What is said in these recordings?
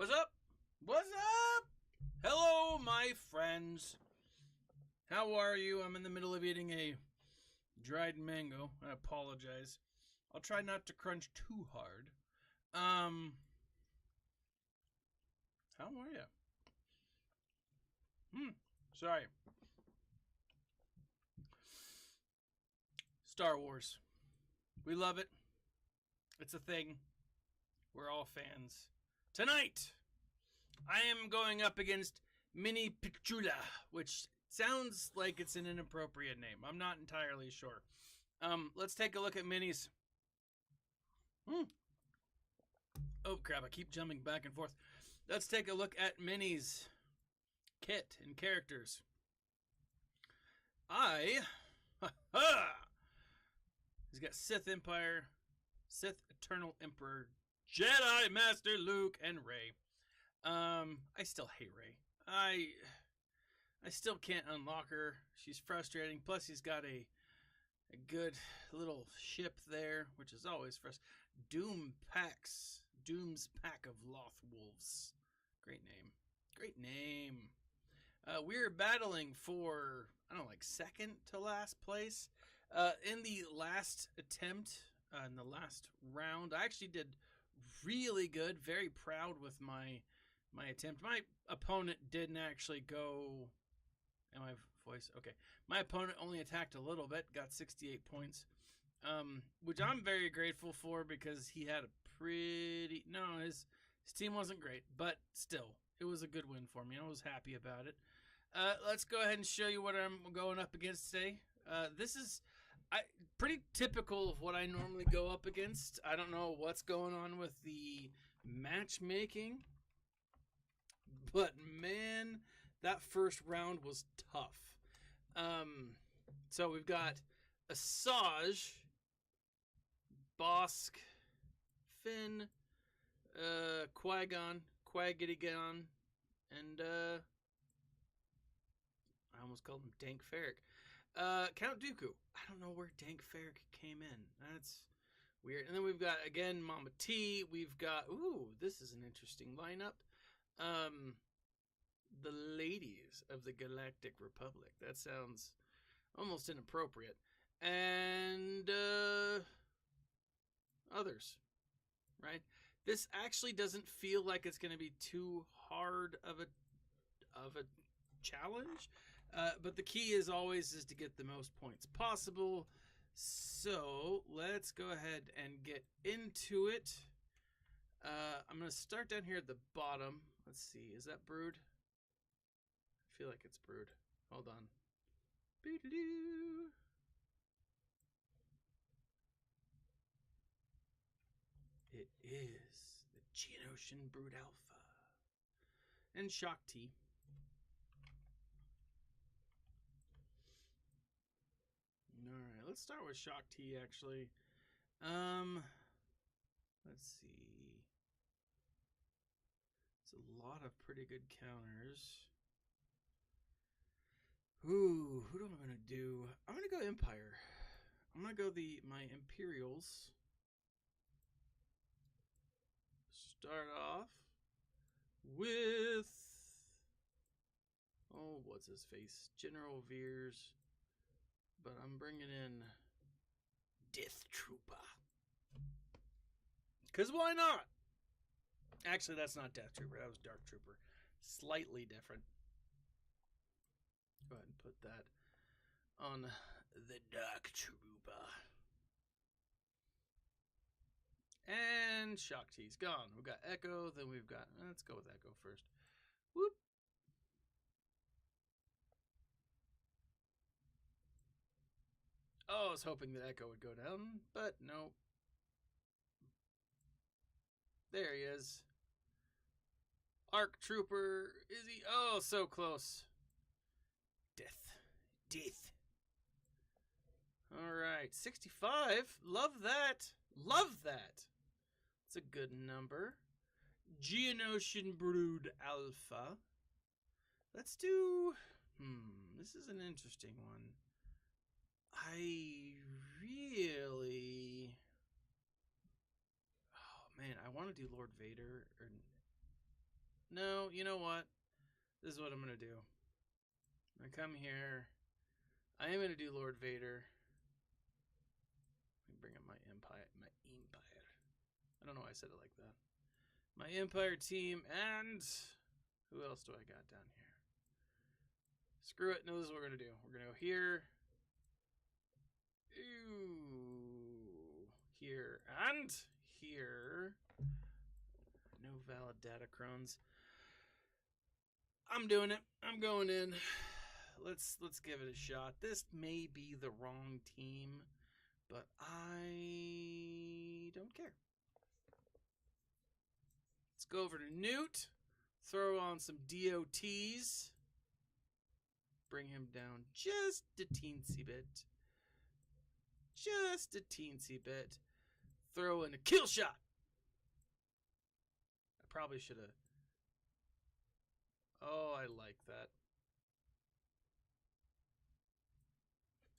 What's up? What's up? Hello, my friends. How are you? I'm in the middle of eating a dried mango. I apologize. I'll try not to crunch too hard. How are you? Sorry. Star Wars. We love it. It's a thing. We're all fans. Tonight, I am going up against Mini Pichula, which sounds like it's an inappropriate name. I'm not entirely sure. Let's take a look at Minis. Oh crap, I keep jumping back and forth. Let's take a look at Mini's kit and characters. He's got Sith Empire, Sith Eternal Emperor, Jedi Master Luke, and Rey. I still hate Rey. I still can't unlock her. She's frustrating. Plus, he's got a good little ship there, which is always frustrating. Doom's Pack of Loth Wolves. Great name. Great name. We're battling for, I don't know, like second to last place. In the last attempt, in the last round, I actually did really good. Very proud with my attempt. My opponent didn't actually go. And my voice, okay. My opponent only attacked a little bit, got 68 points, which I'm very grateful for because he had a pretty. No, his team wasn't great, but still, it was a good win for me. I was happy about it. Let's go ahead and show you what I'm going up against today. This is pretty typical of what I normally go up against. I don't know what's going on with the matchmaking, but man, that first round was tough. So we've got Asajj, Bosk, Finn, Qui-Gon, and I almost called him Dank Farrik. Count Dooku. I don't know where Dank Farrik came in. That's weird. And then we've got, again, Mama T. We've got, this is an interesting lineup. The Ladies of the Galactic Republic. That sounds almost inappropriate. And others, right? This actually doesn't feel like it's going to be too hard of a challenge. But the key is always to get the most points possible. So let's go ahead and get into it. I'm going to start down here at the bottom. Let's see. Is that Brood? I feel like it's Brood. Hold on. It is the Geonosian Brood Alpha. And Shock T. Alright, let's start with Shock T, actually. Let's see. It's a lot of pretty good counters. Ooh, who am I going to do? I'm going to go Empire. I'm going to go my Imperials. Start off with, what's his face? General Veers. But I'm bringing in Death Trooper. Because why not? Actually, that's not Death Trooper. That was Dark Trooper. Slightly different. Go ahead and put that on the Dark Trooper. And Shock T's gone. We've got Echo. Then we've got... Let's go with Echo first. Whoop. Oh, I was hoping that Echo would go down, but no. There he is. Arc Trooper. Is he? Oh, so close. Death. Alright, 65. Love that. Love that. It's a good number. Geonosian Brood Alpha. Let's do... this is an interesting one. I really... Oh, man, I want to do Lord Vader. No, you know what? This is what I'm going to do. I'm going to come here. I am going to do Lord Vader. Let me bring up my Empire. I don't know why I said it like that. My Empire team, and who else do I got down here? Screw it. No, this is what we're going to do. We're going to go here. Ooh. Here. And here. No valid datachrones. I'm doing it. I'm going in. Let's give it a shot. This may be the wrong team, but I don't care. Let's go over to Newt. Throw on some DOTs. Bring him down just a teensy bit. Just a teensy bit. Throw in a kill shot. I probably should have. Oh, I like that.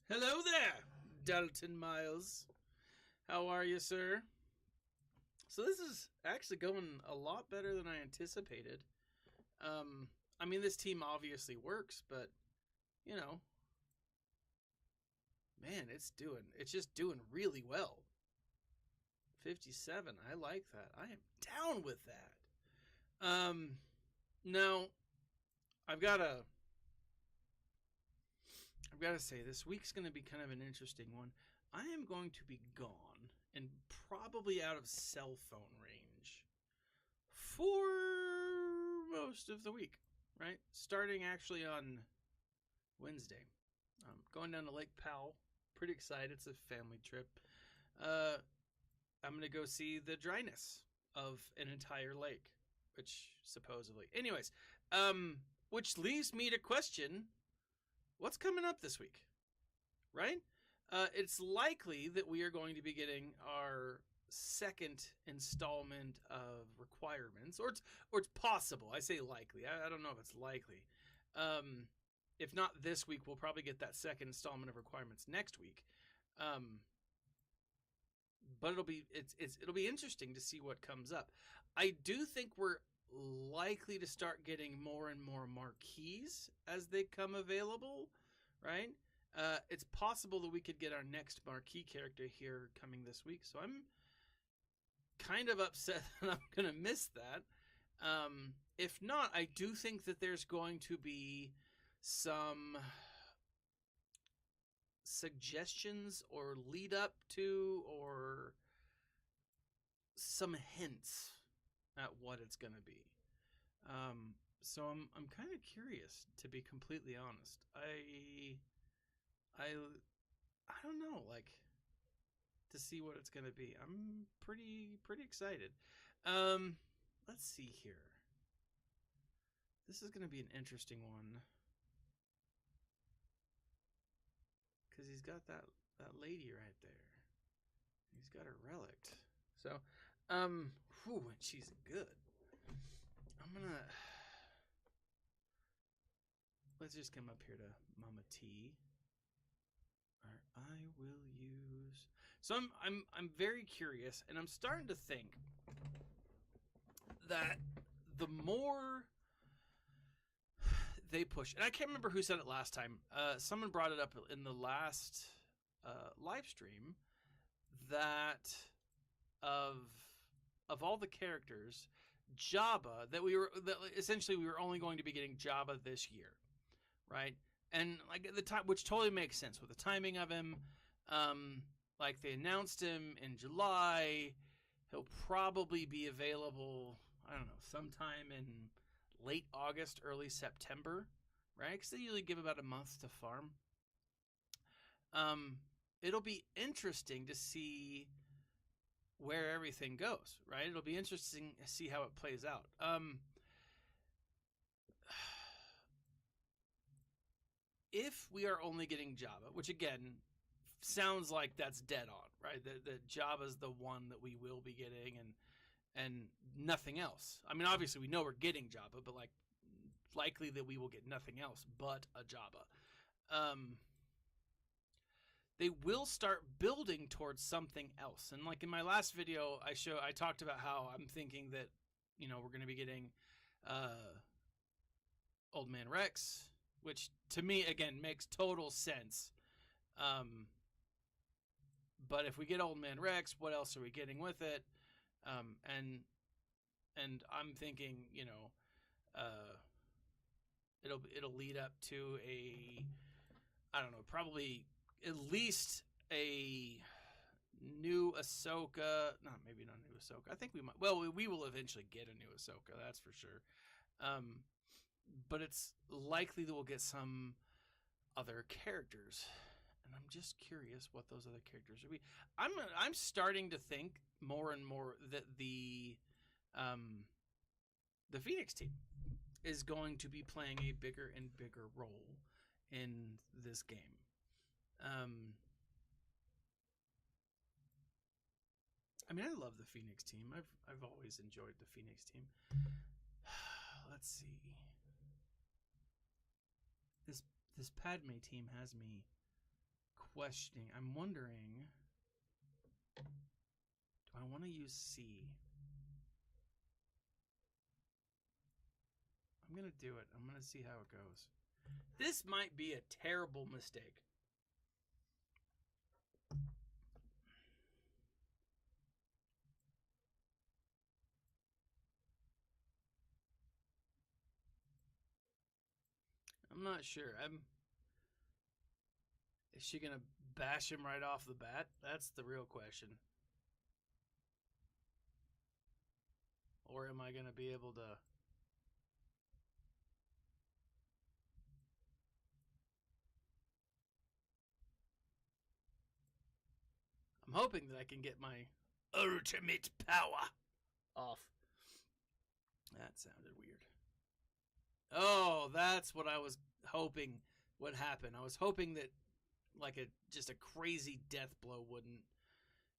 Hello there, Dalton Miles. How are you, sir? So this is actually going a lot better than I anticipated. I mean, this team obviously works, but, you know, man, it's just doing really well. 57, I like that. I am down with that. Now, I've got to say, this week's going to be kind of an interesting one. I am going to be gone and probably out of cell phone range for most of the week, right? Starting actually on Wednesday. Going down to Lake Powell. Pretty excited. It's a family trip. I'm going to go see the dryness of an entire lake, which supposedly. Anyways, which leaves me to question, what's coming up this week, right? It's likely that we are going to be getting our second installment of requirements, or it's possible. I say likely. I don't know if it's likely. If not this week, we'll probably get that second installment of requirements next week. But it'll be interesting to see what comes up. I do think we're likely to start getting more and more marquees as they come available, right? It's possible that we could get our next marquee character here coming this week, so I'm kind of upset that I'm going to miss that. If not, I do think that there's going to be some suggestions or lead up to or some hints at what it's going to be. So I'm kind of curious, to be completely honest. I don't know, like, to see what it's going to be. I'm pretty excited. Let's see here. This is going to be an interesting one. Because he's got that lady right there. He's got her relict. So, she's good. Let's just come up here to Mama T. Or I will use. So I'm very curious, and I'm starting to think that the more they push, and I can't remember who said it last time. Someone brought it up in the last live stream that of all the characters, Jabba that essentially we were only going to be getting Jabba this year, right? And like at the time, which totally makes sense with the timing of him. Like they announced him in July, he'll probably be available, I don't know, sometime in late August, early September, right? Because they usually give about a month to farm. It'll be interesting to see where everything goes, right? It'll be interesting to see how it plays out. If we are only getting Jabba, which again sounds like that's dead on, right? That Jabba's the one that we will be getting, and nothing else. I mean, obviously we know we're getting Jabba, but like likely that we will get nothing else but a Jabba. They will start building towards something else. And like in my last video, I talked about how I'm thinking that, you know, we're going to be getting Old Man Rex, which to me again makes total sense. But if we get Old Man Rex, what else are we getting with it? And I'm thinking, it'll lead up to a, I don't know, probably at least a new Ahsoka. Maybe not new Ahsoka. I think we might. Well, we will eventually get a new Ahsoka. That's for sure. But it's likely that we'll get some other characters, and I'm just curious what those other characters will be. I'm starting to think more and more that the Phoenix team is going to be playing a bigger and bigger role in this game. I mean, I love the Phoenix team. I've always enjoyed the Phoenix team. Let's see. This Padme team has me questioning. I'm wondering, do I want to use C? I'm going to do it. I'm going to see how it goes. This might be a terrible mistake. I'm not sure. Is she going to bash him right off the bat? That's the real question. Or am I going to be able to... I'm hoping that I can get my ultimate power off. That sounded weird. Oh, that's what I was hoping would happen. I was hoping that just a crazy death blow wouldn't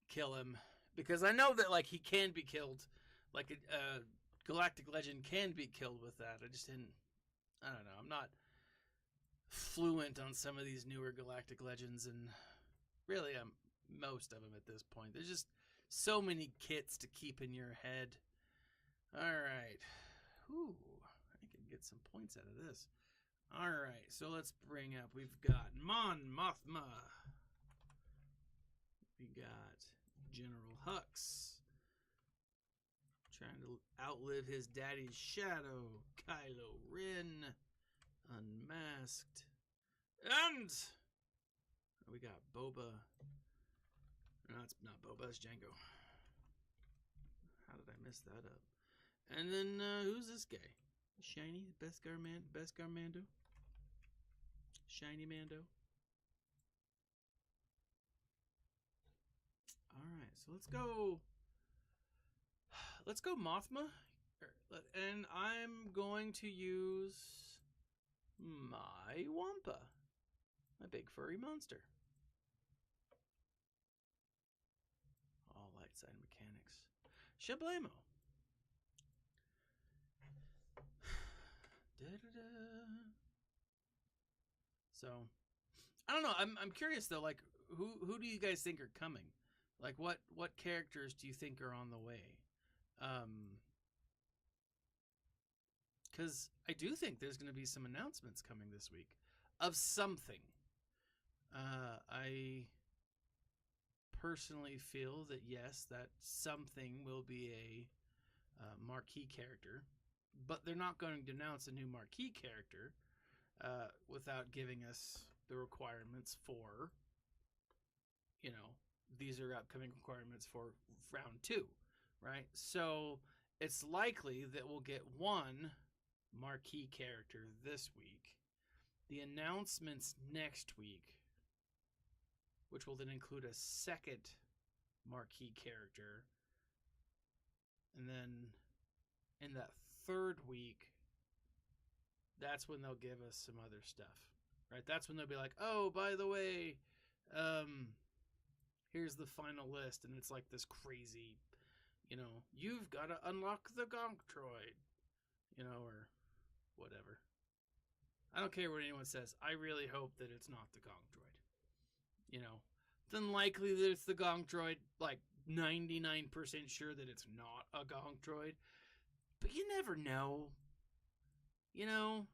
kill him, because I know that he can be killed, a galactic legend can be killed with that. I don't know. I'm not fluent on some of these newer galactic legends, and really most of them at this point. There's just so many kits to keep in your head. All right. Whew. I can get some points out of this. All right. So let's bring up. We've got Mon Mothma. We got General Hux. Trying to outlive his daddy's shadow. Kylo Ren. Unmasked. And we got Boba. No, it's not Boba, it's Django. How did I mess that up? And then, who's this guy? Shiny? Beskar Mando? Shiny Mando? Alright, so let's go Mothma. And I'm going to use my Wampa. My big furry monster. All light side mechanics. Shablamo. So, I don't know. I'm curious though. Who do you guys think are coming? What characters do you think are on the way? Because I do think there's going to be some announcements coming this week of something. I personally feel that yes, that something will be a marquee character, but they're not going to announce a new marquee character without giving us the requirements for, these are upcoming requirements for round 2, right? So it's likely that we'll get one marquee character this week, the announcements next week, which will then include a second marquee character, and then in that third week, that's when they'll give us some other stuff, right? That's when they'll be like, oh, by the way, here's the final list, and it's like this crazy, you've got to unlock the Gonk droid, or whatever. I don't care what anyone says. I really hope that it's not the Gonk droid. Then likely that it's the Gonk droid, 99% sure that it's not a Gonk droid. But you never know. you know,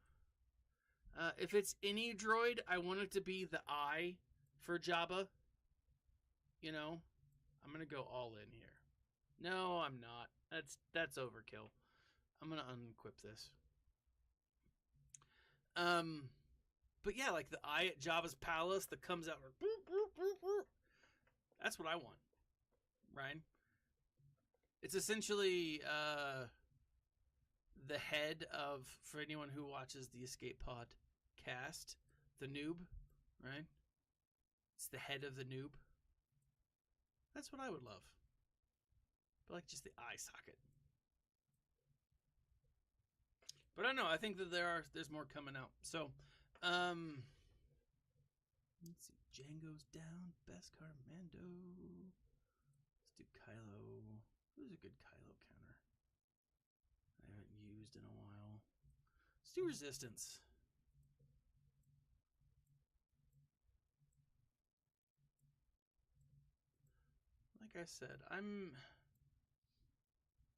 if it's any droid, I want it to be the eye for Jabba. You know, I'm gonna go all in here. No, I'm not. That's overkill. I'm gonna unequip this. But yeah, like the eye at Jabba's palace that comes out. That's what I want, right? It's essentially the head of, for anyone who watches the Escape Pod cast, the noob, right? It's the head of the noob. That's what I would love. But like just the eye socket. But I don't know. I think that there's more coming out. So, let's see. Django's down. Beskar Mando. Let's do Kylo. Who's a good Kylo counter? I haven't used in a while. Let's do Resistance. Like I said, I'm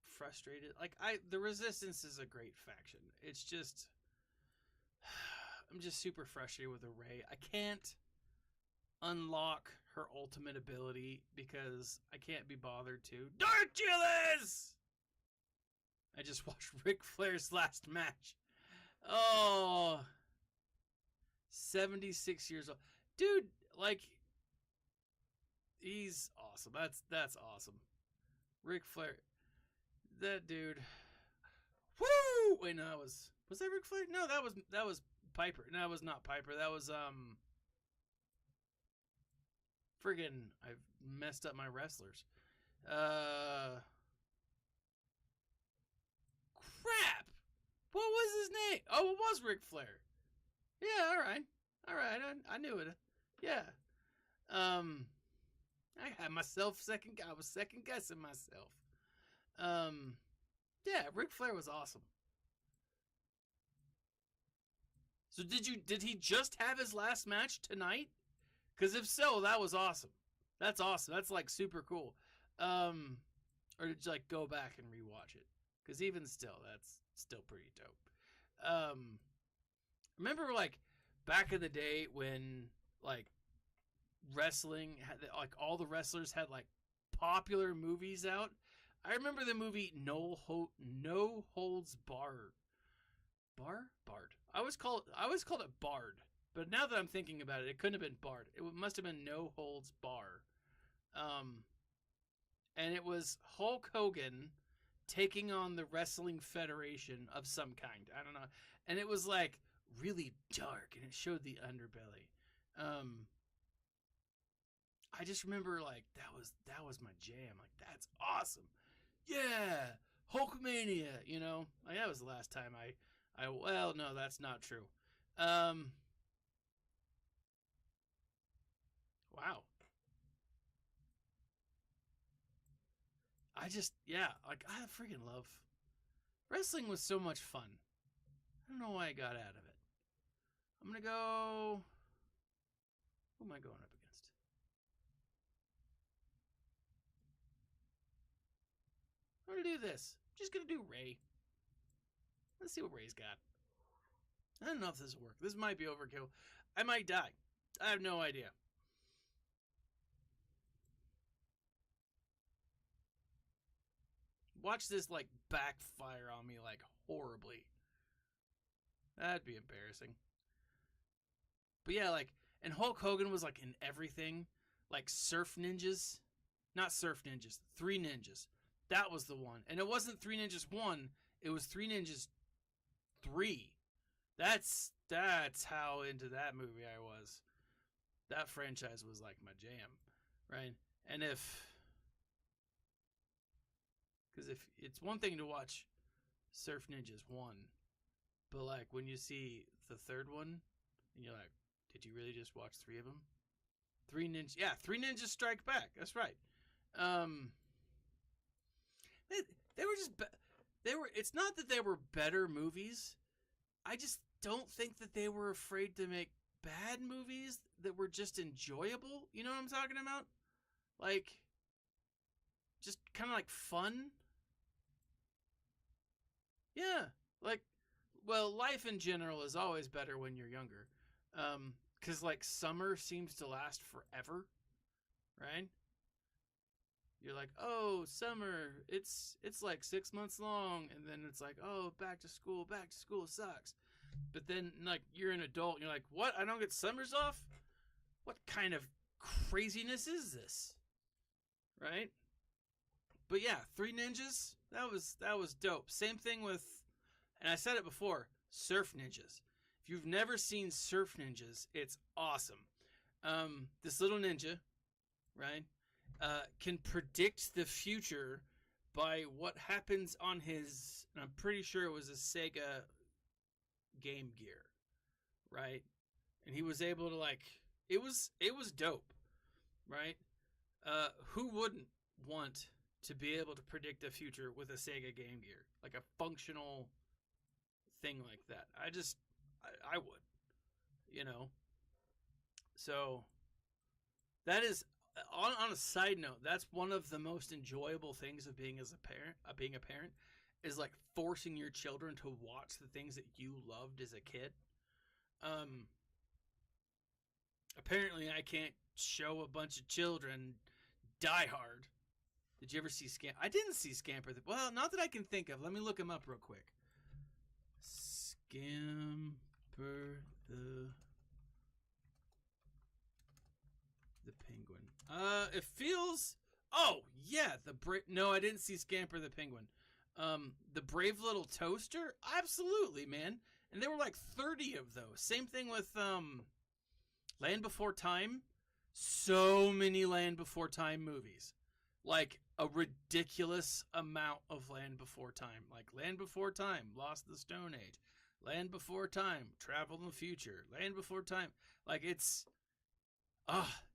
frustrated. Like the Resistance is a great faction. It's just I'm just super frustrated with Rey. I can't unlock her ultimate ability because I can't be bothered to. Dark Chillers! I just watched Ric Flair's last match. Oh, 76 years old. Dude, like, he's awesome. That's awesome. Ric Flair. That dude. Woo! Wait, no, that was that Ric Flair? No, that was Piper. No, it was not Piper. That was friggin' I've messed up my wrestlers. Crap! What was his name? Oh, it was Ric Flair. Yeah, alright. Alright, I knew it. Yeah. I had myself I was second guessing myself. Yeah, Ric Flair was awesome. So did he just have his last match tonight? Because if so, that was awesome. That's awesome. That's like super cool. Or did you like go back and rewatch it? Because even still, that's still pretty dope. Remember like back in the day when like wrestling had like all the wrestlers had like popular movies out. I remember the movie No Holds Barred. Bard. I always called it Bard. But now that I'm thinking about it, it couldn't have been Bard. It must have been No Holds Bar. And it was Hulk Hogan taking on the Wrestling Federation of some kind. I don't know. And it was like really dark and it showed the underbelly. I just remember like that was my jam. Like that's awesome. Yeah, Hulkmania, you know? Like that was the last time well, no, that's not true. Wow. Like I freaking love wrestling was so much fun. I don't know why I got out of it. I'm gonna go. Who am I going up against? I'm gonna do this. I'm just gonna do Ray. Let's see what Ray's got. I don't know if this will work. This might be overkill. I might die. I have no idea. Watch this like backfire on me like horribly. That'd be embarrassing. But yeah, like, and Hulk Hogan was like in everything, like Surf Ninjas, not Surf Ninjas, Three Ninjas. That was the one, and it wasn't Three Ninjas 1. It was Three Ninjas 3. That's how into that movie I was. That franchise was like my jam, right? And because if it's one thing to watch Surf Ninjas 1, but like when you see the third one, and you're like, did you really just watch 3 of them? Three Ninjas Strike Back. That's right. They were just it's not that they were better movies. I just don't think that they were afraid to make bad movies that were just enjoyable. You know what I'm talking about? Like just kind of like fun. Yeah, like well, life in general is always better when you're younger. Because like summer seems to last forever, right? You're like, oh, summer, it's like 6 months long, and then it's like, oh, back to school sucks. But then like you're an adult, and you're like, what? I don't get summers off? What kind of craziness is this? Right? But yeah, Three Ninjas, that was dope. Same thing with, and I said it before, Surf Ninjas. If you've never seen Surf Ninjas, it's awesome. This little ninja, right, can predict the future by what happens on his, and I'm pretty sure it was a Sega Game Gear, right? And he was able to like, it was dope, right? Who wouldn't want to be able to predict the future with a Sega Game Gear, like a functional thing like that? I would, you know. So that is, on a side note, that's one of the most enjoyable things of being a parent, is like forcing your children to watch the things that you loved as a kid. Apparently I can't show a bunch of children Die Hard. Did you ever see I didn't see Scamper well, not that I can think of. Let me look him up real quick. Scamper the Penguin. It feels. Oh yeah, No, I didn't see Scamper the Penguin. The Brave Little Toaster. Absolutely, man. And there were like 30 of those. Same thing with Land Before Time. So many Land Before Time movies. Like a ridiculous amount of Land Before Time. Like Land Before Time, Lost in the Stone Age. Land Before Time, Travel in the Future. Land Before Time. Like it's,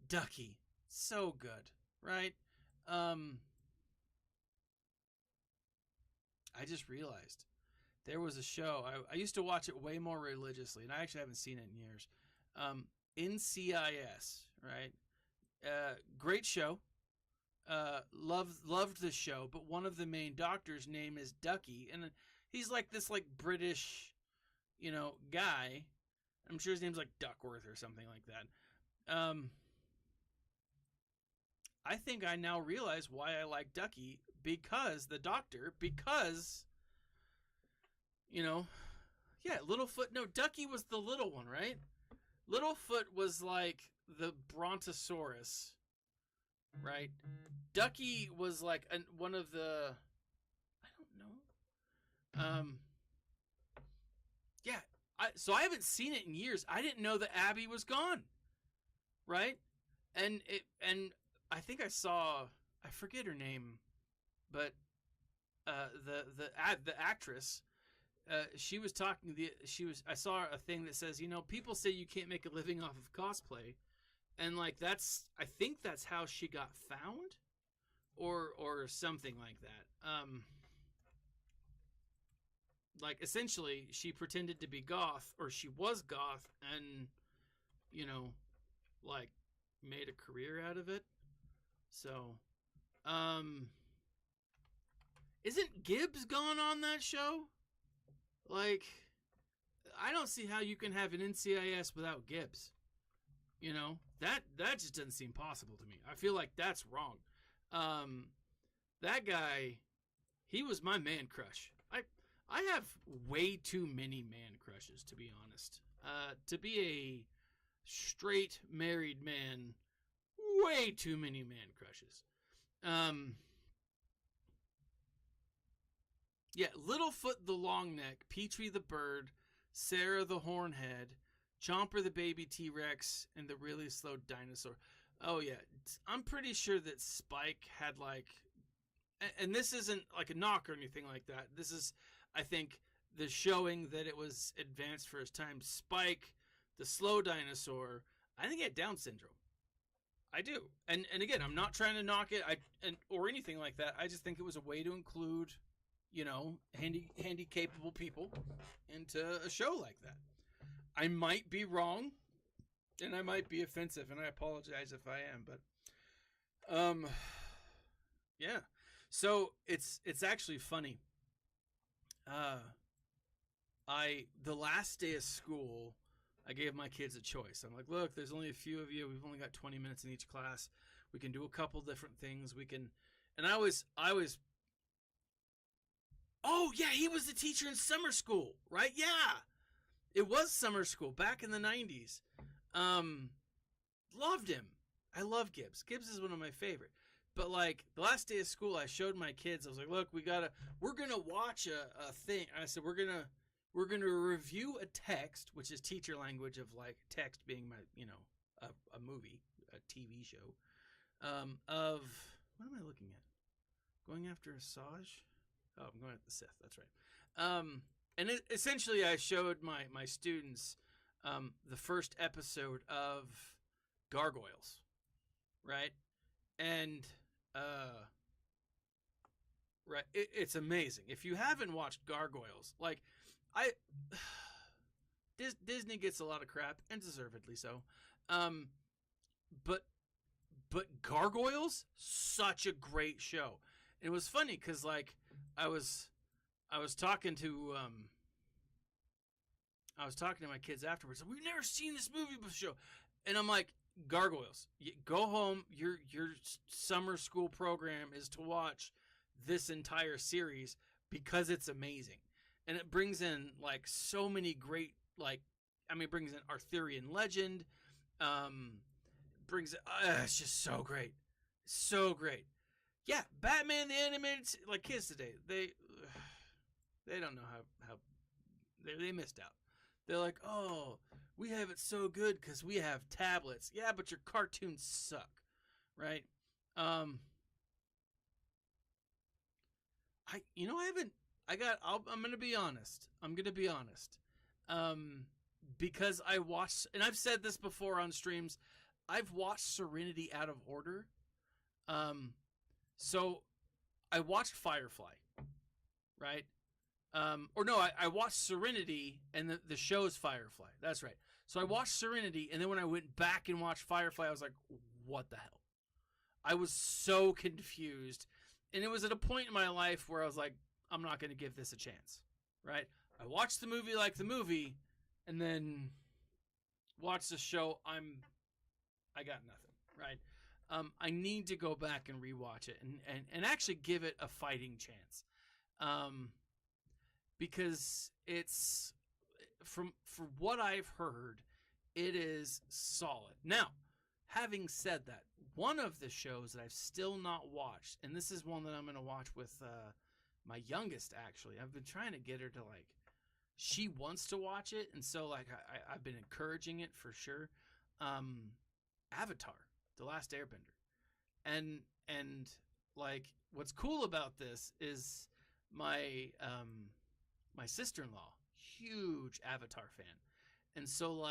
Ducky. So good, right? I just realized there was a show. I used to watch it way more religiously, and I actually haven't seen it in years. NCIS, right? Great show. Loved the show, but one of the main doctors' name is Ducky, and he's like this like British, guy. I'm sure his name's like Duckworth or something like that. I think I now realize why I like Ducky, because Littlefoot. No, Ducky was the little one, right? Littlefoot was like the Brontosaurus, right? Ducky was like one of the, I don't know. Yeah. So I haven't seen it in years. I didn't know that Abby was gone, right? And I think I saw, I forget her name, but the actress, she was talking. I saw a thing that says, people say you can't make a living off of cosplay, and like I think that's how she got found, or something like that. Like essentially she pretended to be goth, or she was goth, and like made a career out of it. So, isn't Gibbs gone on that show? Like, I don't see how you can have an NCIS without Gibbs. That just doesn't seem possible to me. I feel like that's wrong. That guy, he was my man crush. I have way too many man crushes, to be honest. To be a straight married man, way too many man crushes. Yeah, Littlefoot the Longneck, Petrie the Bird, Sarah the Hornhead, Chomper the Baby T-Rex, and the Really Slow Dinosaur. Oh yeah, I'm pretty sure that Spike had like, and this isn't like a knock or anything like that. This is, I think, the showing that it was advanced for his time. Spike, the slow dinosaur, I think he had Down syndrome. I do. And again, I'm not trying to knock it or anything like that. I just think it was a way to include, handy capable people into a show like that. I might be wrong, and I might be offensive, and I apologize if I am, but yeah. So it's actually funny. the last day of school, I gave my kids a choice. I'm like, look, there's only a few of you. We've only got 20 minutes in each class. We can do a couple different things. We can, and I was, oh yeah, he was the teacher in summer school, right? Yeah, it was summer school back in the 90s. Loved him. I love Gibbs. Gibbs is one of my favorite. But like the last day of school, I showed my kids. I was like, "Look, we're gonna watch a thing." I said, "We're gonna review a text, which is teacher language of like text being my a movie, a TV show, of what am I looking at? Going after Asajj? Oh, I'm going at the Sith. That's right. And essentially, I showed my students the first episode of Gargoyles, right? And right, it's amazing. If you haven't watched Gargoyles, like Disney gets a lot of crap, and deservedly so. But Gargoyles, such a great show. And it was funny because like I was talking to my kids afterwards. We've never seen this movie before, and I'm like, Gargoyles. Go home. Your summer school program is to watch this entire series because it's amazing, and it brings in like so many great it brings in Arthurian legend. It's just so great, so great. Yeah, Batman the animated like kids today they don't know how they missed out. They're like, oh, we have it so good because we have tablets. Yeah, but your cartoons suck, right? I'm gonna be honest. Because I watched, and I've said this before on streams, I've watched Serenity out of order. So I watched Firefly, right? I watched Serenity, and the show's Firefly. That's right. So I watched Serenity, and then when I went back and watched Firefly, I was like, what the hell? I was so confused. And it was at a point in my life where I was like, I'm not going to give this a chance, right? I watched the movie like the movie, and then watched the show. I got nothing, right? I need to go back and rewatch it and actually give it a fighting chance. Because it's from what I've heard, it is solid. Now, having said that, one of the shows that I've still not watched, and this is one that I'm going to watch with my youngest, actually. I've been trying to get her to she wants to watch it, and so I've been encouraging it for sure. Avatar, The Last Airbender. And what's cool about this is my sister-in-law, huge Avatar fan. And so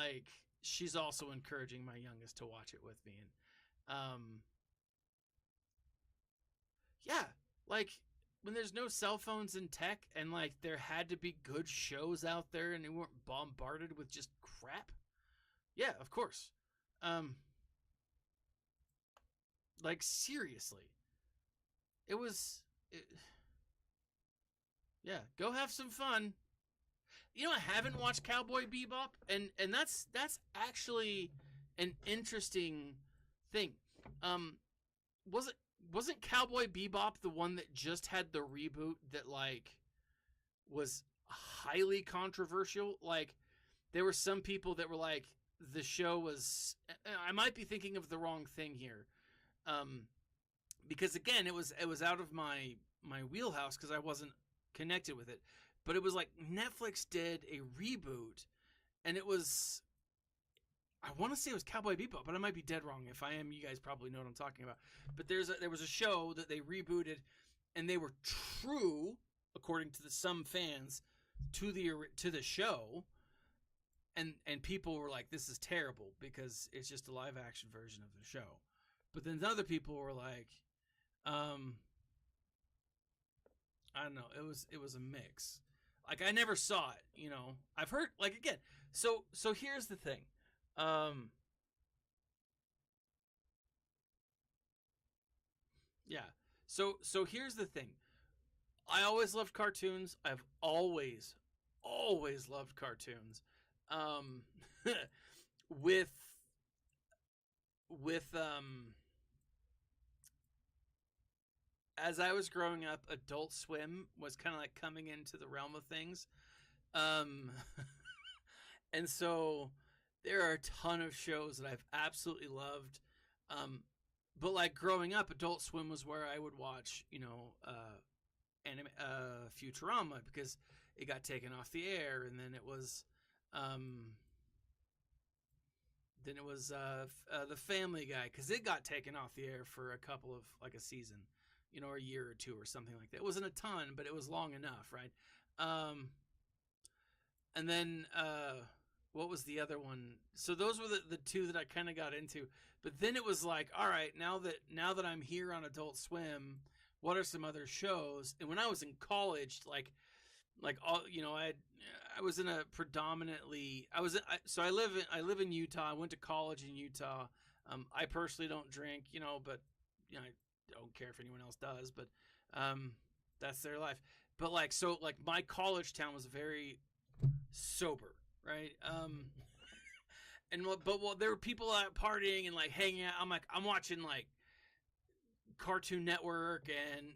she's also encouraging my youngest to watch it with me. And when there's no cell phones and tech, and there had to be good shows out there and they weren't bombarded with just crap. Yeah, of course. Seriously. Yeah, go have some fun. I haven't watched Cowboy Bebop, and that's actually an interesting thing. Wasn't Cowboy Bebop the one that just had the reboot that was highly controversial? There were some people that were like, the show was. I might be thinking of the wrong thing here, because again, it was out of my wheelhouse because I wasn't connected with it. But it was Netflix did a reboot, and it was, I want to say it was Cowboy Bebop, but I might be dead wrong. If I am, you guys probably know what I'm talking about. But there was a show that they rebooted, and they were true, according to some fans, to the show, and people were like, this is terrible because it's just a live action version of the show. But then other people were like, I don't know, it was a mix. I never saw it, I've heard, again, so here's the thing. Yeah. So here's the thing. I always loved cartoons. I've always always loved cartoons. Um, with with as I was growing up, Adult Swim was kind of like coming into the realm of things. Um, and so there are a ton of shows that I've absolutely loved. Um, but like growing up, Adult Swim was where I would watch, Futurama because it got taken off the air, and um, the Family Guy because it got taken off the air for a couple of like a season, or a year or two or something like that. It wasn't a ton, but it was long enough, right? Um, and then what was the other one? So those were the two that I kind of got into. But then it was like, all right, now that I'm here on Adult Swim, what are some other shows? And when I was in college, like all I was in a predominantly I live in Utah. I went to college in Utah. I personally don't drink, but I don't care if anyone else does, but that's their life. But like my college town was very sober, right? But there were people out partying and like hanging out. I'm watching like Cartoon Network and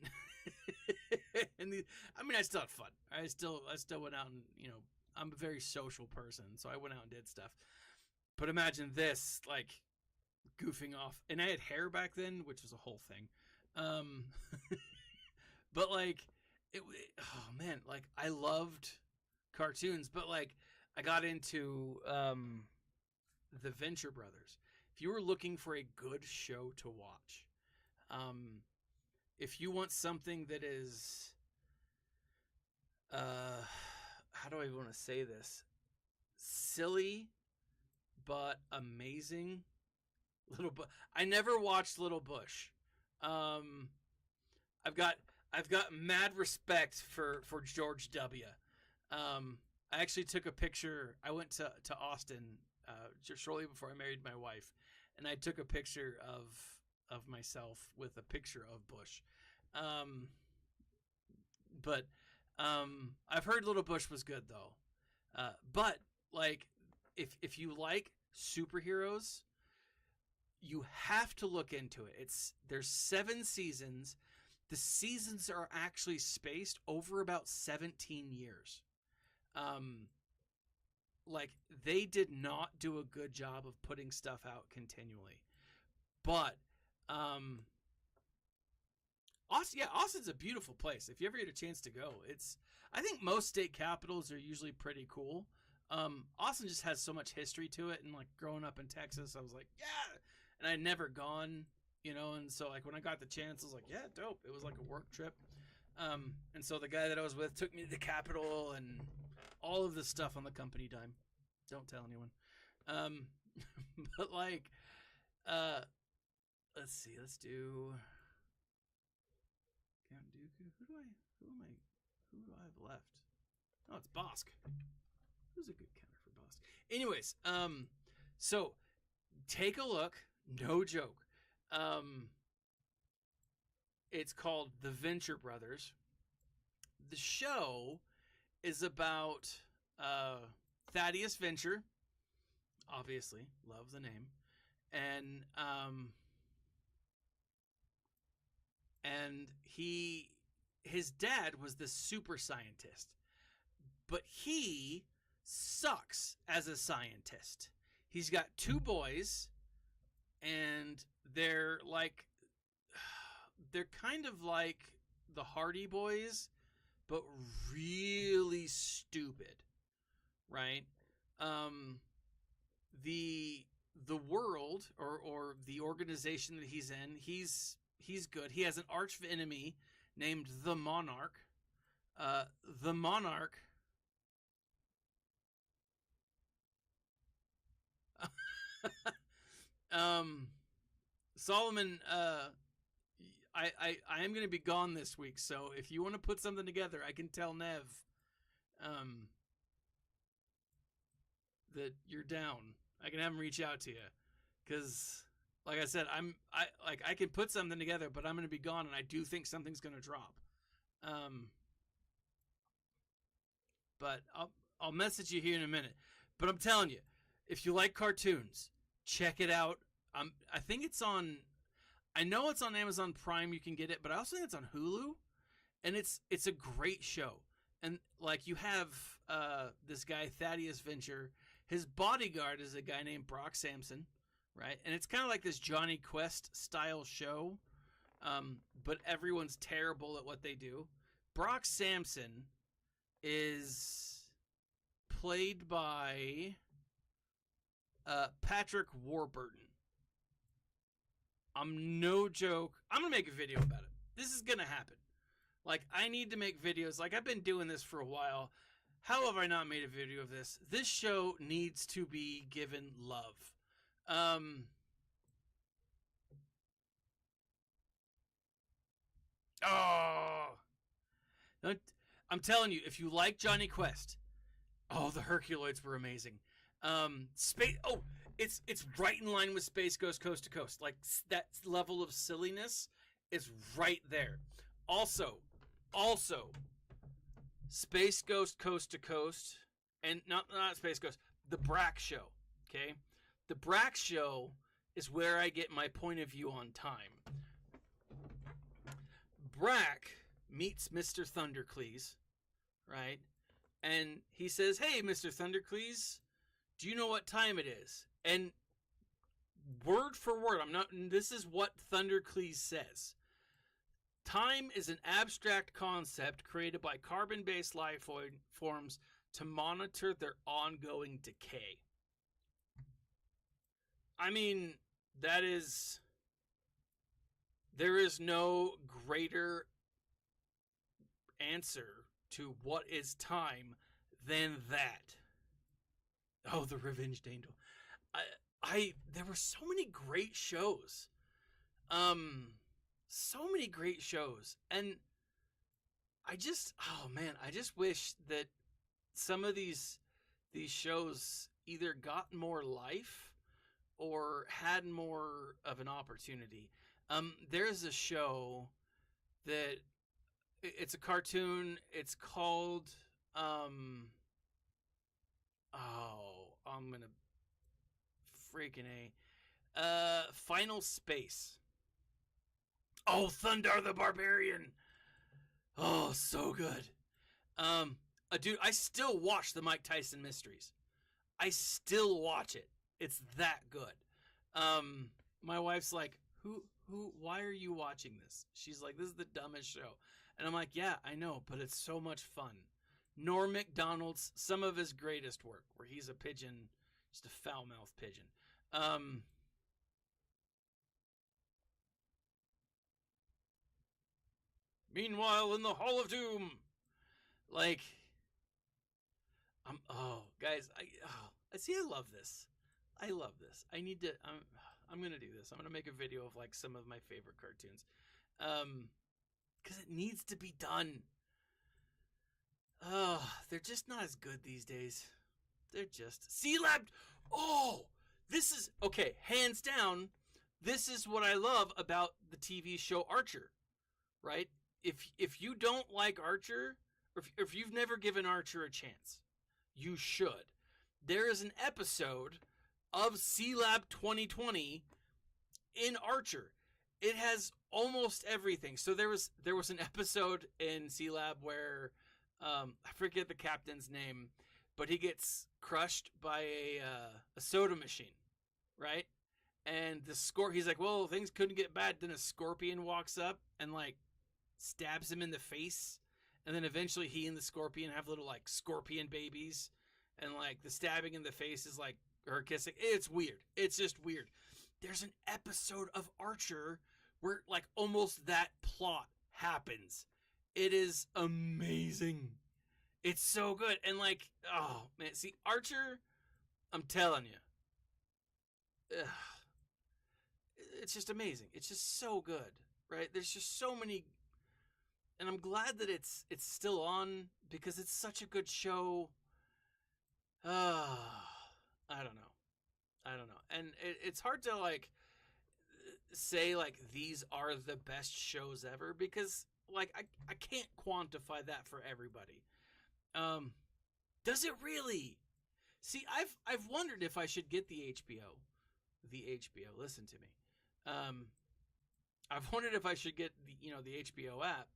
I still had fun. I still went out and I'm a very social person, so I went out and did stuff. But imagine this, like goofing off, and I had hair back then, which was a whole thing. But like oh man, like I loved cartoons, but like I got into the Venture Brothers. If you were looking for a good show to watch, if you want something that is how do I want to say this, silly but amazing. I never watched Little Bush. I've got mad respect for George W. I actually took a picture. I went to Austin shortly before I married my wife, and I took a picture of myself with a picture of Bush. But I've heard Little Bush was good though. But like if you like superheroes, you have to look into it. There's 7 seasons. The seasons are actually spaced over about 17 years. Like they did not do a good job of putting stuff out continually. But Austin's a beautiful place. If you ever get a chance to go, I think most state capitals are usually pretty cool. Austin just has so much history to it, and like growing up in Texas, I was like, yeah, and I'd never gone, and so like when I got the chance, I was like, yeah, dope. It was like a work trip. And so the guy that I was with took me to the Capitol and all of this stuff on the company dime. Don't tell anyone. But like, let's see, let's do Count Dooku. Who do I have left? Oh, it's Bosk. Who's a good counter for Bosk? Anyways, so take a look. No joke. It's called The Venture Brothers. The show is about Thaddeus Venture. Obviously, love the name. And his dad was the super scientist, but he sucks as a scientist. He's got 2 boys, and they're kind of like the Hardy Boys, but really stupid, right? The world or the organization that he's in, he's good. He has an arch enemy named the Monarch. The Monarch Solomon, I am going to be gone this week, so if you want to put something together, I can tell Nev that you're down. I can have him reach out to you, because like I said, I can put something together, but I'm going to be gone, and I do think something's going to drop. But I'll message you here in a minute. But I'm telling you, if you like cartoons, check it out. I think it's on. I know it's on Amazon Prime. You can get it, but I also think it's on Hulu, and it's a great show. And like you have this guy Thaddeus Venture. His bodyguard is a guy named Brock Sampson, right? And it's kind of like this Johnny Quest style show, but everyone's terrible at what they do. Brock Sampson is played by Patrick Warburton. I'm no joke. I'm going to make a video about it. This is going to happen. Like, I need to make videos. Like, I've been doing this for a while. How have I not made a video of this? This show needs to be given love. I'm telling you, if you like Johnny Quest, the Herculoids were amazing. It's right in line with Space Ghost Coast to Coast. Like, that level of silliness is right there. Also, Space Ghost Coast to Coast, and not Space Ghost, the Brack Show. Okay, the Brack Show is where I get my point of view on time. Brack meets Mr. Thundercleese, right? And he says, "Hey, Mr. Thundercleese, do you know what time it is?" And word for word, this is what Thundercleese says. Time is an abstract concept created by carbon-based life forms to monitor their ongoing decay. I mean, there is no greater answer to what is time than that. Oh, the Revenged Angel. There were so many great shows. So many great shows. And I just wish that some of these shows either got more life or had more of an opportunity. There's a show that it's a cartoon. It's called I'm gonna freaking Final Space. Oh, Thundar the Barbarian. Oh, so good. Dude, I still watch the Mike Tyson Mysteries. I still watch it. It's that good. My wife's like, why are you watching this? She's like, this is the dumbest show. And I'm like, yeah, I know, but it's so much fun. Norm Macdonald's, some of his greatest work, where he's a pigeon, just a foul-mouthed pigeon. Meanwhile, in the Hall of Doom, like, guys, I love this. I love this. I'm gonna do this. I'm gonna make a video of like some of my favorite cartoons, because it needs to be done. They're just not as good these days. They're just C-Lab. Oh, this is okay. Hands down, this is what I love about the TV show Archer, right? If you don't like Archer, or if you've never given Archer a chance, you should. There is an episode of C-Lab 2020 in Archer. It has almost everything. So there was an episode in C-Lab where I forget the captain's name, but he gets crushed by a soda machine, right? And he's like, well, things couldn't get bad. Then a scorpion walks up and like stabs him in the face, and then eventually he and the scorpion have little like scorpion babies, and like the stabbing in the face is like her kissing. It's weird. It's just weird. There's an episode of Archer where like almost that plot happens. It is amazing. It's so good. And like, oh man, see, Archer, I'm telling you, it's just amazing. It's just so good, right? There's just so many, and I'm glad that it's still on, because it's such a good show. I don't know. And it's hard to like say like these are the best shows ever, because like I can't quantify that for everybody. Does it really? See, I've wondered if I should get the HBO. The HBO. Listen to me. I've wondered if I should get the HBO app.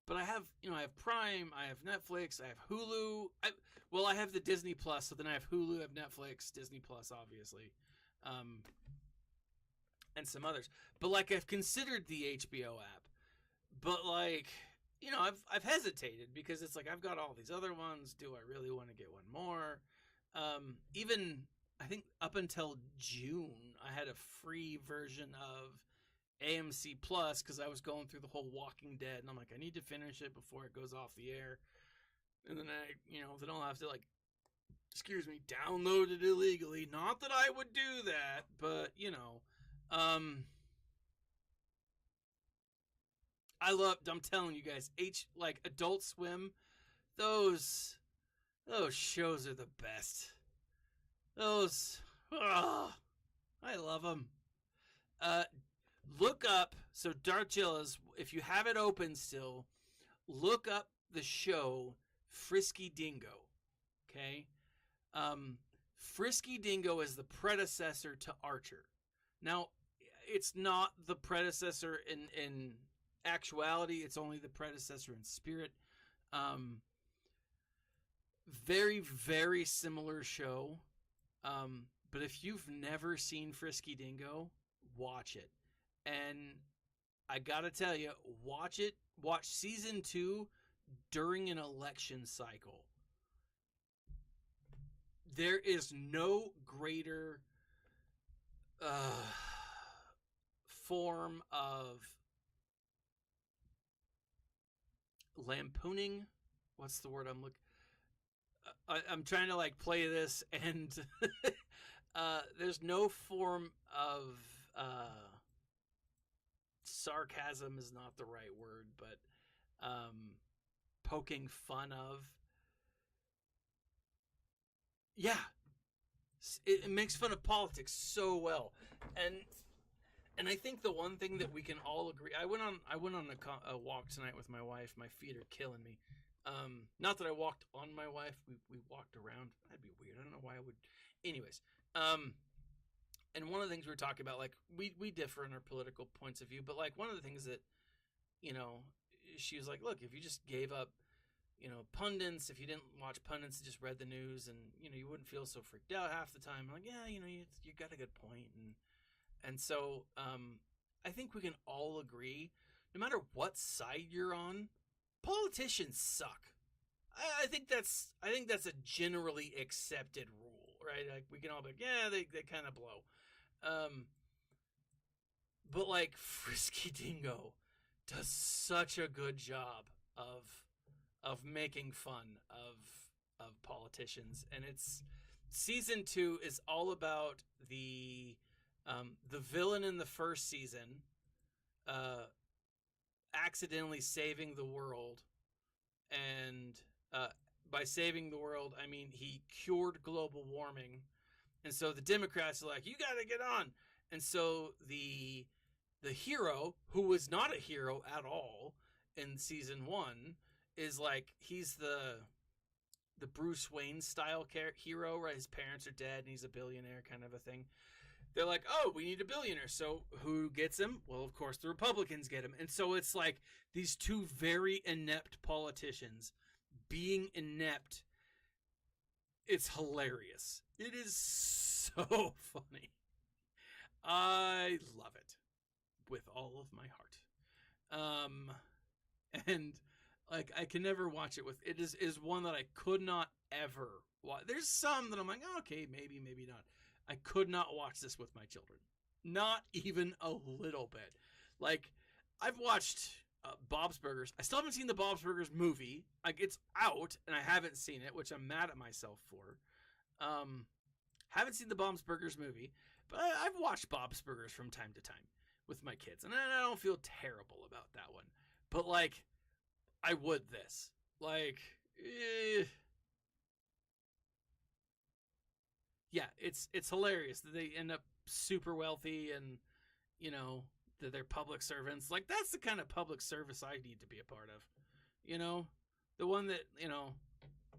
But I have Prime, I have Netflix, I have Hulu. I have the Disney Plus, so then I have Hulu, I have Netflix, Disney Plus, obviously, and some others. But like, I've considered the HBO app, but like, I've hesitated because it's like I've got all these other ones. Do I really want to get one more? Even I think up until June, I had a free version of AMC Plus because I was going through the whole Walking Dead, and I'm like, I need to finish it before it goes off the air. And then then I'll have to download it illegally. Not that I would do that, but I'm telling you guys, Adult Swim, those shows are the best. I love them. Look up, so Darkchilla's, if you have it open still, look up the show Frisky Dingo, okay? Frisky Dingo is the predecessor to Archer. Now, it's not the predecessor in actuality, it's only the predecessor in spirit. Very, very similar show. But if you've never seen Frisky Dingo, watch it. And I gotta tell you, watch season 2 during an election cycle. There is no greater form of lampooning. What's the word I'm looking? I'm trying to play this, and there's no form of sarcasm is not the right word, but poking fun of. Yeah, it makes fun of politics so well, and I think the one thing that we can all agree. I went on a walk tonight with my wife. My feet are killing me. Not that I walked on my wife. We walked around. That'd be weird. I don't know why I would. Anyways, and one of the things we were talking about, we differ in our political points of view, but one of the things that, she was like, look, if you just gave up, pundits, if you didn't watch pundits and just read the news, and you wouldn't feel so freaked out half the time. I'm like, yeah, you got a good point, and so I think we can all agree, no matter what side you're on, politicians suck. I think that's a generally accepted rule, right? We can all be like, yeah, they kind of blow. But Frisky Dingo does such a good job of making fun of politicians, and it's season 2 is all about the villain in the first season accidentally saving the world, and by saving the world, I mean he cured global warming, and so the Democrats are like, you got to get on, and so the hero, who was not a hero at all in season 1, is he's the Bruce Wayne style hero, right? His parents are dead and he's a billionaire, kind of a thing. They're like, oh, we need a billionaire. So who gets him? Well, of course, the Republicans get him. And so it's these two very inept politicians being inept. It's hilarious. It is so funny. I love it with all of my heart. And I can never watch it with, it is one that I could not ever watch. There's some that I'm like, oh, okay, maybe not. I could not watch this with my children. Not even a little bit. I've watched Bob's Burgers. I still haven't seen the Bob's Burgers movie. It's out, and I haven't seen it, which I'm mad at myself for. Haven't seen the Bob's Burgers movie, but I've watched Bob's Burgers from time to time with my kids, and I don't feel terrible about that one. But, I would this. Yeah, it's hilarious that they end up super wealthy and, that they're public servants. That's the kind of public service I need to be a part of. The one that,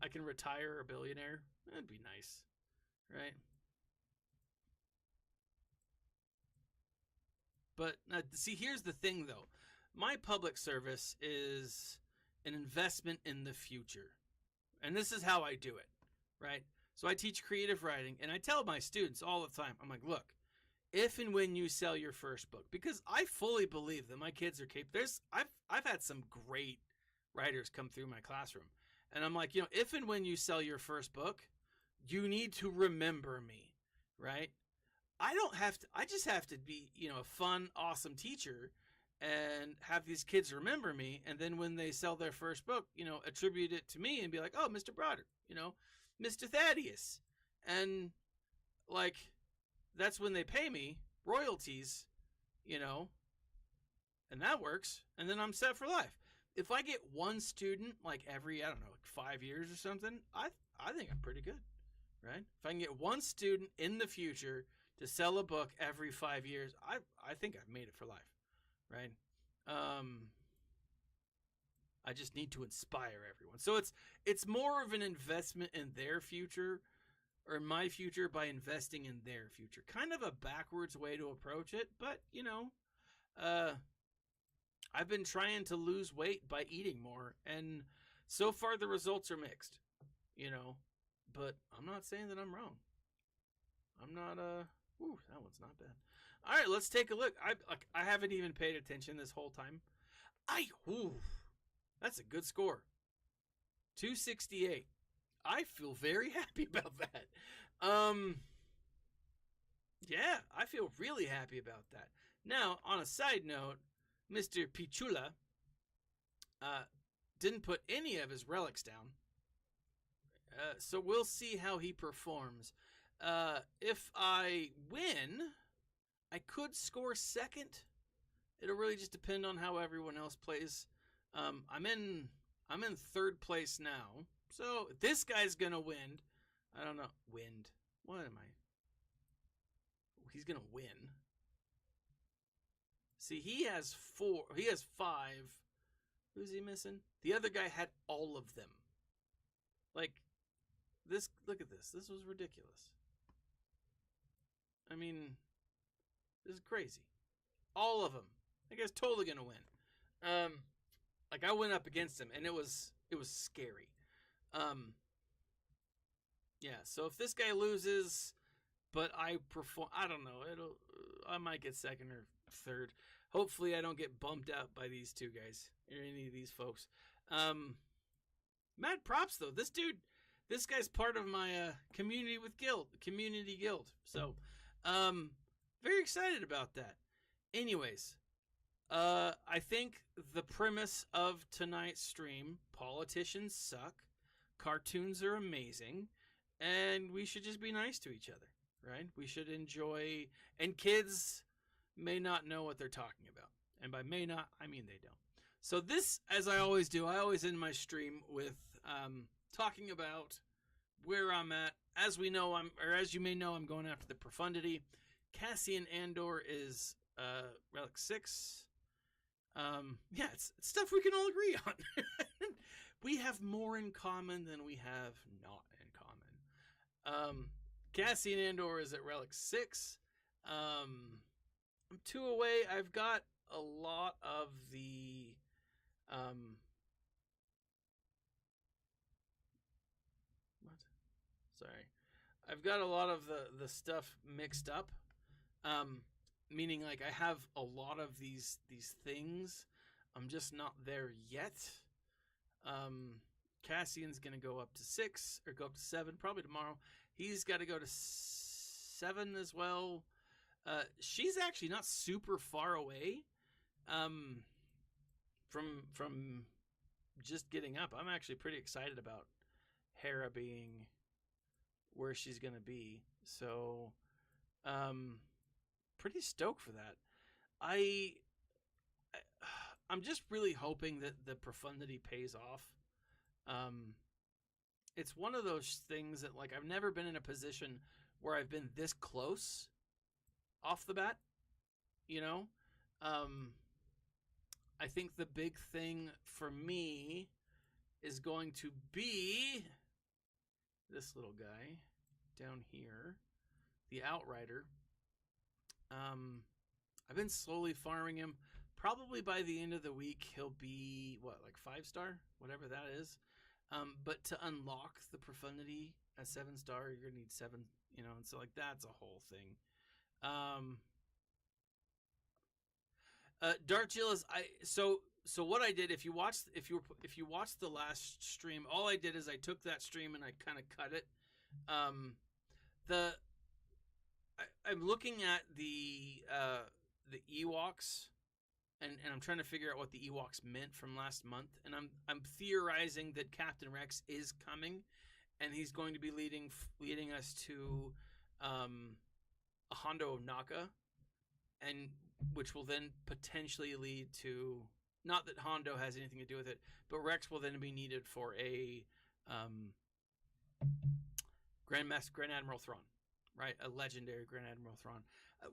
I can retire a billionaire. That'd be nice, right? But see, here's the thing, though. My public service is an investment in the future. And this is how I do it, right? So I teach creative writing, and I tell my students all the time, I'm like, look, if and when you sell your first book, because I fully believe that my kids are capable. I've had some great writers come through my classroom, and I'm like, if and when you sell your first book, you need to remember me, right? I just have to be, a fun, awesome teacher and have these kids remember me. And then when they sell their first book, attribute it to me and be like, oh, Mr. Broderick, Mr. Thaddeus. And like, that's when they pay me royalties, and that works. And then I'm set for life. If I get one student like every, I don't know, like 5 years or something, I think I'm pretty good, right? If I can get one student in the future to sell a book every 5 years, I think I've made it for life, right? I just need to inspire everyone. So it's more of an investment in their future or in my future by investing in their future. Kind of a backwards way to approach it, but I've been trying to lose weight by eating more, and so far the results are mixed, but I'm not saying that I'm wrong. I'm not ooh, that one's not bad. All right, let's take a look. I haven't even paid attention this whole time. That's a good score. 268. I feel very happy about that. Yeah, I feel really happy about that. Now, on a side note, Mr. Pichula didn't put any of his relics down. So we'll see how he performs. If I win, I could score second. It'll really just depend on how everyone else plays. I'm in third place now. So this guy's gonna win. I don't know. Wind. What am I? He's gonna win. See, he has 4. He has 5. Who's he missing? The other guy had all of them. Like, this. Look at this. This was ridiculous. I mean, this is crazy. All of them. That guy's totally gonna win. Like, I went up against him, and it was scary. Yeah. So if this guy loses, but I perform, I don't know. I might get second or third. Hopefully, I don't get bumped out by these two guys or any of these folks. Mad props though. This guy's part of my community guild. So, very excited about that. Anyways, I think the premise of tonight's stream: politicians suck, cartoons are amazing, and we should just be nice to each other, right? We should enjoy, and kids may not know what they're talking about. And by may not, I mean they don't. So this, as I always do, I always end my stream with talking about where I'm at. As we know, as you may know, I'm going after the profundity. Cassian Andor is Relic 6. Yeah, it's stuff we can all agree on. We have more in common than we have not in common. Cassian Andor is at Relic 6. I'm 2 away. I've got a lot of the I've got a lot of the stuff mixed up. Meaning, like, I have a lot of these things. I'm just not there yet. Cassian's gonna go up to 6 or go up to 7 probably tomorrow. He's got to go to 7 as well. She's actually not super far away from just getting up. I'm actually pretty excited about Hera being where she's gonna be. So, pretty stoked for that. I'm just really hoping that the profundity pays off. It's one of those things that, like, I've never been in a position where I've been this close off the bat, I think the big thing for me is going to be this little guy down here, the Outrider. I've been slowly farming him. Probably by the end of the week, he'll be, what, like 5-star? Whatever that is. But to unlock the Profundity at 7-star, you're going to need 7, you know, and so like that's a whole thing. Dark Jill is so what I did, if you watched the last stream, all I did is I took that stream and I kind of cut it. I'm looking at the Ewoks, and I'm trying to figure out what the Ewoks meant from last month, and I'm theorizing that Captain Rex is coming, and he's going to be leading us to a Hondo of Naka, and which will then potentially lead to, not that Hondo has anything to do with it, but Rex will then be needed for a Grand Admiral Thrawn, right? A legendary Grand Admiral Thrawn.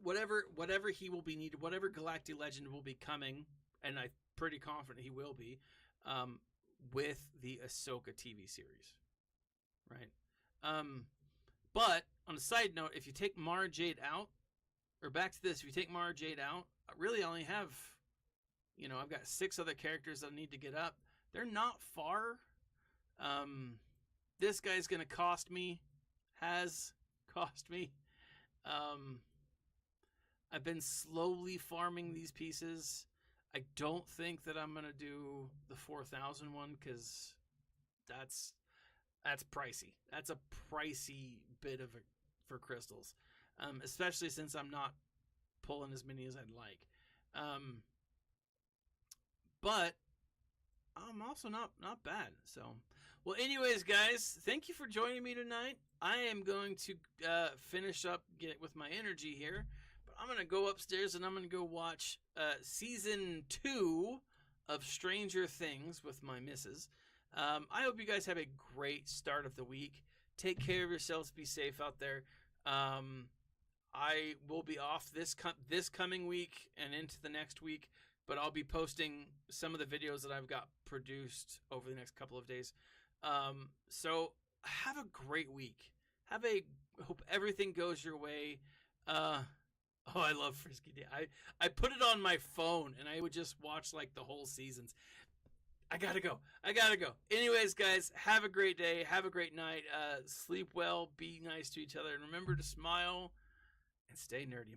Whatever he will be needed, whatever Galactic Legend will be coming, and I'm pretty confident he will be, with the Ahsoka TV series, right? But on a side note, if you take Mara Jade out, or back to this, if you take Mara Jade out, I really only have, you know, I've got 6 other characters that I need to get up. They're not far. This guy's going to cost me, has cost me. I've been slowly farming these pieces. I don't think that I'm going to do the 4,000 one because that's pricey. That's a pricey bit of for crystals. Especially since I'm not pulling as many as I'd like. But I'm also not bad. So, well, anyways, guys, thank you for joining me tonight. I am going to finish up, get with my energy here. But I'm going to go upstairs and I'm going to go watch season 2 of Stranger Things with my missus. I hope you guys have a great start of the week. Take care of yourselves. Be safe out there. I will be off this coming week and into the next week, but I'll be posting some of the videos that I've got produced over the next couple of days. So have a great week. Hope everything goes your way. Oh, I love Frisky Day. I put it on my phone and I would just watch like the whole seasons. I gotta go. Anyways, guys, have a great day. Have a great night. Sleep well. Be nice to each other. And remember to smile and stay nerdy.